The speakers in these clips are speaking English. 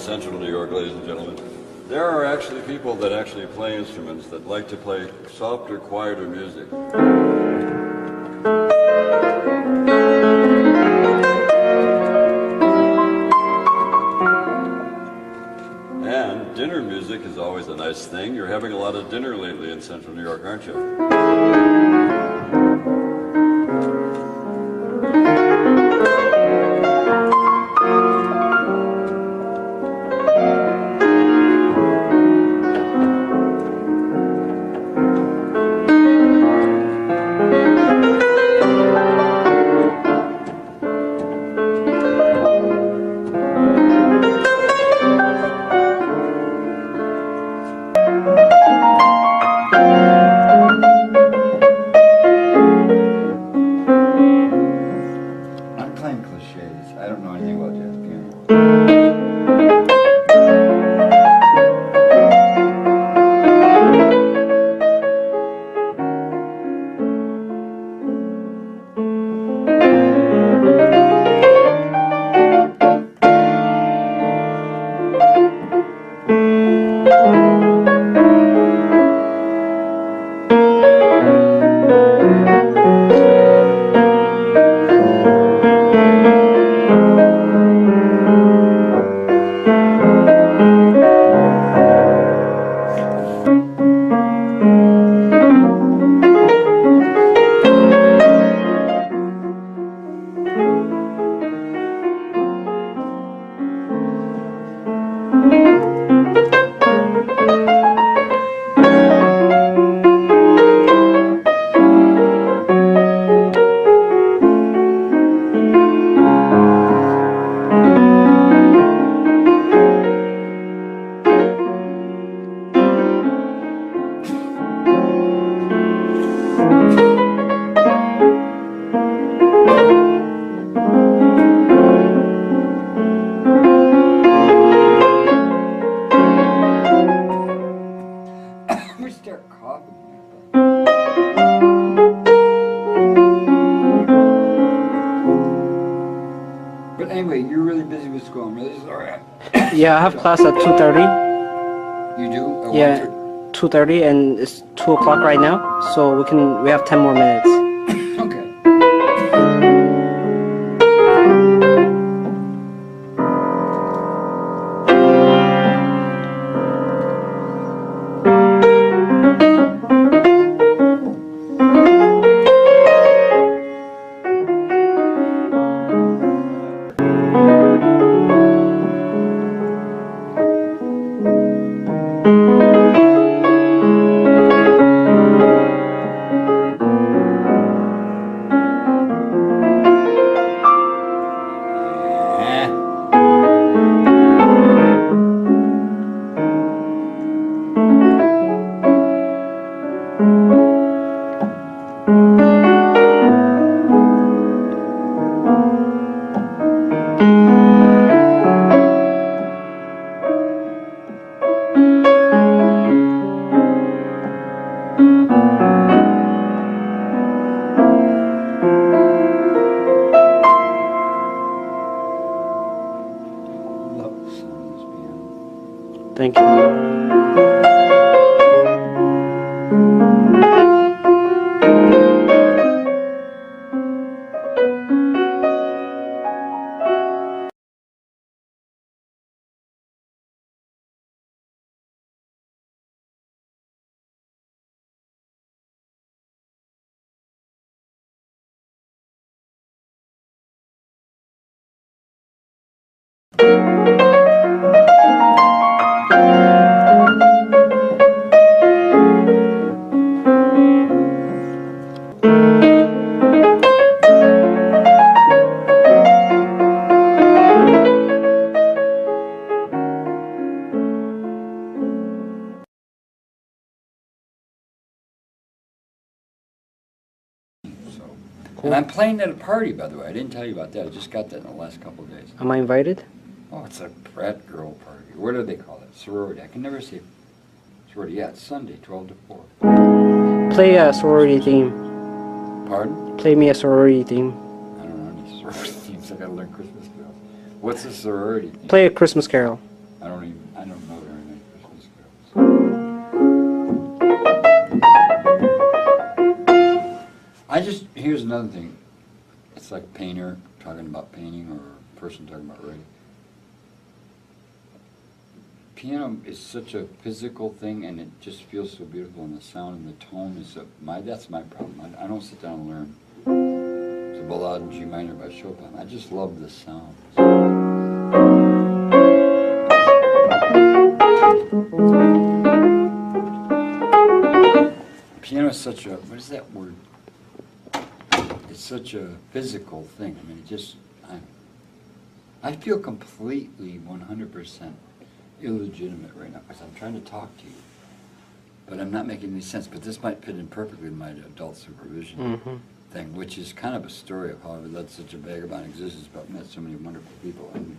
Central New York, ladies and gentlemen. There are actually people that actually play instruments that like to play softer, quieter music. And dinner music is always a nice thing. You're having a lot of dinner lately in Central New York, aren't you? I don't know anything about jazz piano. Start coughing. But anyway, you're really busy with school. I'm really sorry. Yeah, I have class at 2:30. You do? At Yeah, 2:30, and it's 2 o'clock right now, so we have 10 more minutes. Okay. Thank you. And I'm playing at a party, by the way. I didn't tell you about that. I just got that in the last couple of days. Am I invited? Oh, it's a frat girl party. What do they call it? Sorority. I can never say sorority. Yeah, it's Sunday, 12 to 4. Play a sorority theme. Pardon? Play me a sorority theme. I don't know any sorority themes. I gotta learn Christmas carols. What's a sorority theme? Play a Christmas carol. I don't know very many Christmas carols. Here's another thing. It's like painter talking about painting or a person talking about writing. Piano is such a physical thing, and it just feels so beautiful, and the sound and the tone is that's my problem. I don't sit down and learn the Ballade in G minor by Chopin. I just love the sound. Piano is such a, what is that word? It's such a physical thing. I mean, I feel completely 100% illegitimate right now because I'm trying to talk to you, but I'm not making any sense. But this might fit in perfectly with my adult supervision thing, which is kind of a story of how I led such a vagabond existence, but met so many wonderful people and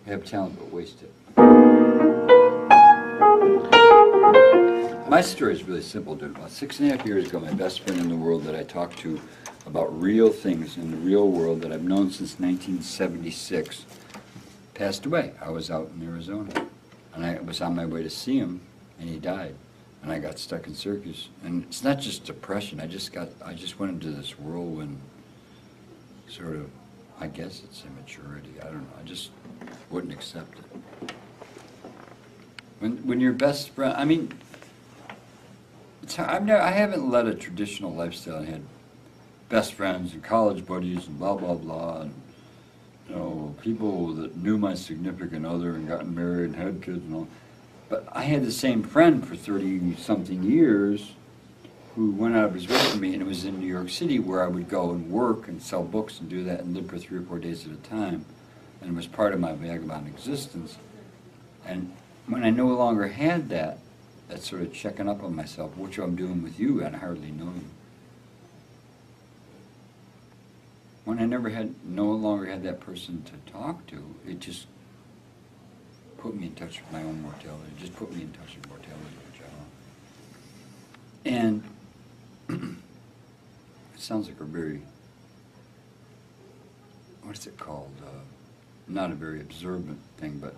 have talent but waste it. My story is really simple, dude. About 6.5 years ago, my best friend in the world that I talked to about real things in the real world that I've known since 1976 passed away. I was out in Arizona, and I was on my way to see him, and he died. And I got stuck in Syracuse. And it's not just depression. I just went into this whirlwind sort of, I guess it's immaturity. I don't know. I just wouldn't accept it. When your best friend, I mean, I haven't led a traditional lifestyle. I had best friends and college buddies and blah, blah, blah. And, you know, people that knew my significant other and gotten married and had kids and all. But I had the same friend for 30-something years who went out of his way for me, and it was in New York City where I would go and work and sell books and do that and live for 3 or 4 days at a time. And it was part of my vagabond existence. And when I no longer had that sort of checking up on myself, which I'm doing with you, and I hardly know you. When I no longer had that person to talk to, it just put me in touch with my own mortality. It just put me in touch with mortality in general. And it sounds like a very, what's it called? Not a very observant thing, but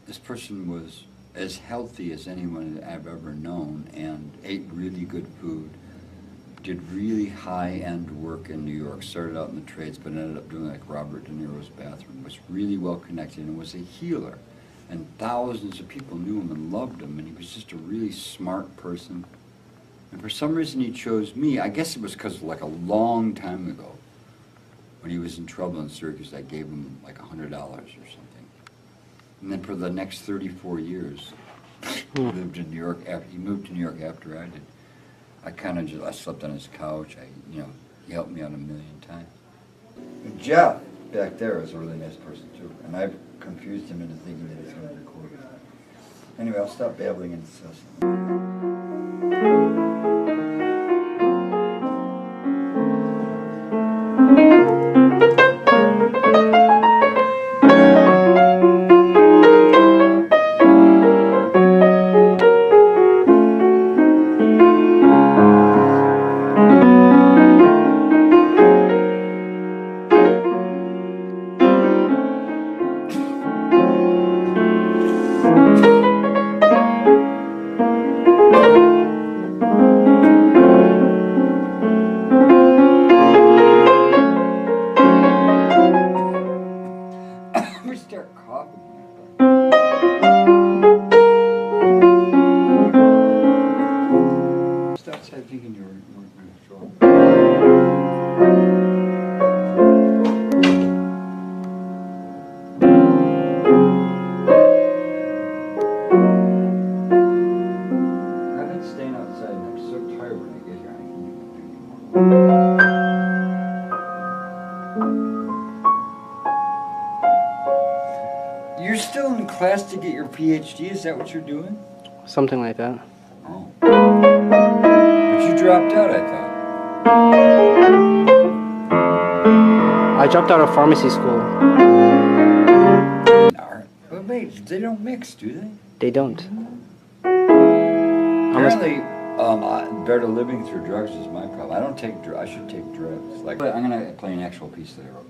this person was as healthy as anyone that I've ever known and ate really good food, did really high-end work in New York, started out in the trades, but ended up doing like Robert De Niro's bathroom, was really well connected and was a healer. And thousands of people knew him and loved him, and he was just a really smart person. And for some reason he chose me. I guess it was because like a long time ago, when he was in trouble in Syracuse, I gave him like $100 or something. And then for the next 34 years, he lived in New York. He moved to New York after I did. I slept on his couch. He helped me out a million times. And Jeff back there is a really nice person too, and I've confused him into thinking that he's going to record it. Anyway, I'll stop babbling incessantly. You're still in class to get your PhD? Is that what you're doing? Something like that. Oh. But you dropped out, I thought. I dropped out of pharmacy school. But wait, they don't mix, do they? They don't. Apparently, better living through drugs is my problem. I don't take drugs. I should take drugs. Like, I'm going to play an actual piece that I wrote.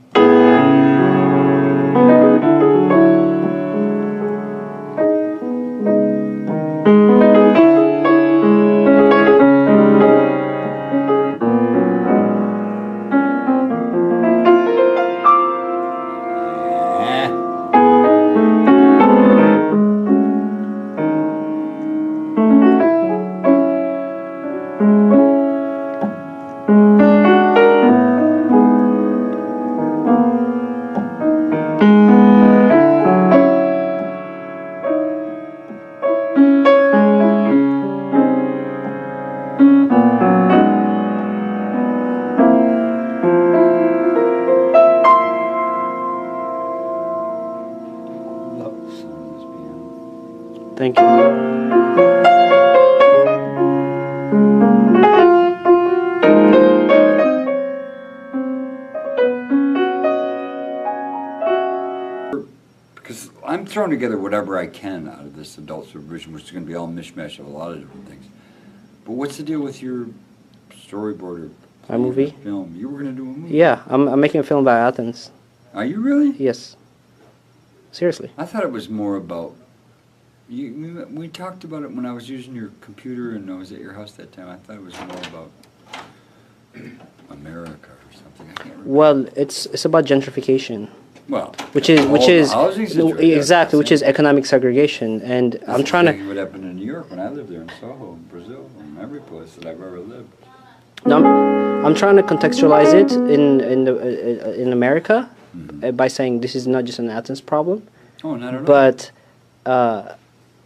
throwing together whatever I can out of this adult supervision, which is going to be all mishmash of a lot of different things. But what's the deal with your storyboard or A movie? film? You were going to do a movie? Yeah, I'm making a film about Athens. Are you really? Yes. Seriously. I thought it was more about. We talked about it when I was using your computer and I was at your house that time. I thought it was more about America or something. I can't remember. Well, it's about gentrification. Well, Which is housing situation, exactly, yeah. which is economic segregation, and That's I'm trying to. what happened in New York when I lived there, in Soho, in Brazil, in every place that I've ever lived. No, I'm trying to contextualize it in America by saying this is not just an Athens problem, Oh, not at all. but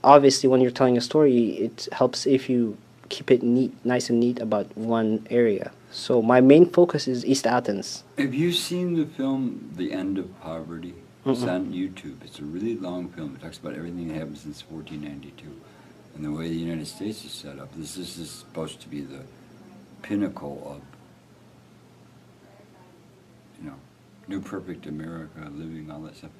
obviously when you're telling a story, it helps if you keep it neat, nice and neat about one area. So my main focus is East Athens. Have you seen the film The End of Poverty? It's on YouTube. It's a really long film. It talks about everything that happened since 1492. And the way the United States is set up. This is supposed to be the pinnacle of, New Perfect America, living, all that stuff.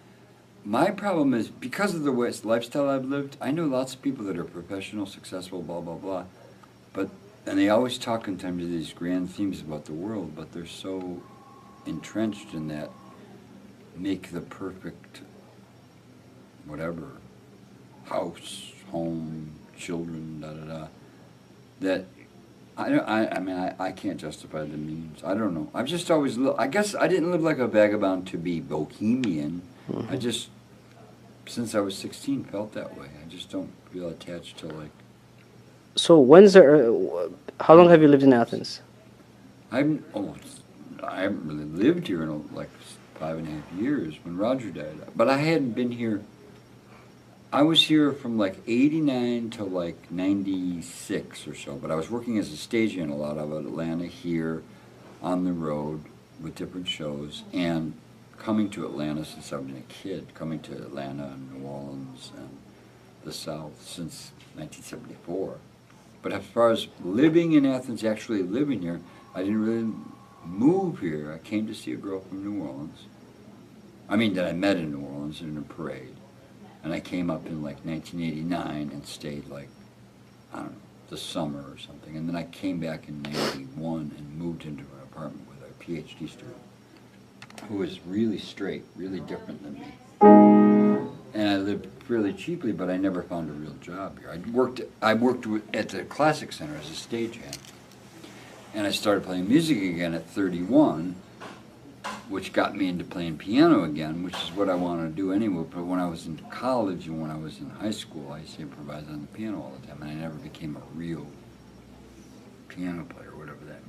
My problem is, because of the lifestyle I've lived, I know lots of people that are professional, successful, blah, blah, blah. And they always talk in terms of these grand themes about the world, but they're so entrenched in that make the perfect whatever, house, home, children, da-da-da, that I can't justify the means. I don't know. I've just always, I guess I didn't live like a vagabond to be bohemian. I just, since I was 16, felt that way. I just don't feel attached to like. So how long have you lived in Athens? I haven't really lived here in like 5.5 years when Roger died. But I hadn't been here. I was here from like 89 to like 96 or so. But I was working as a stagehand a lot of Atlanta here, on the road with different shows, and coming to Atlanta since I've been a kid. Coming to Atlanta and New Orleans and the South since 1974. But as far as living in Athens, actually living here, I didn't really move here. I came to see a girl from New Orleans. I mean, that I met in New Orleans in a parade. And I came up in like 1989 and stayed like, I don't know, the summer or something. And then I came back in 91 and moved into an apartment with a PhD student who was really straight, really different than me. And I lived fairly cheaply, but I never found a real job here. I worked at the Classic Center as a stagehand. And I started playing music again at 31, which got me into playing piano again, which is what I wanted to do anyway. But when I was in college and when I was in high school, I used to improvise on the piano all the time, and I never became a real piano player, whatever that means.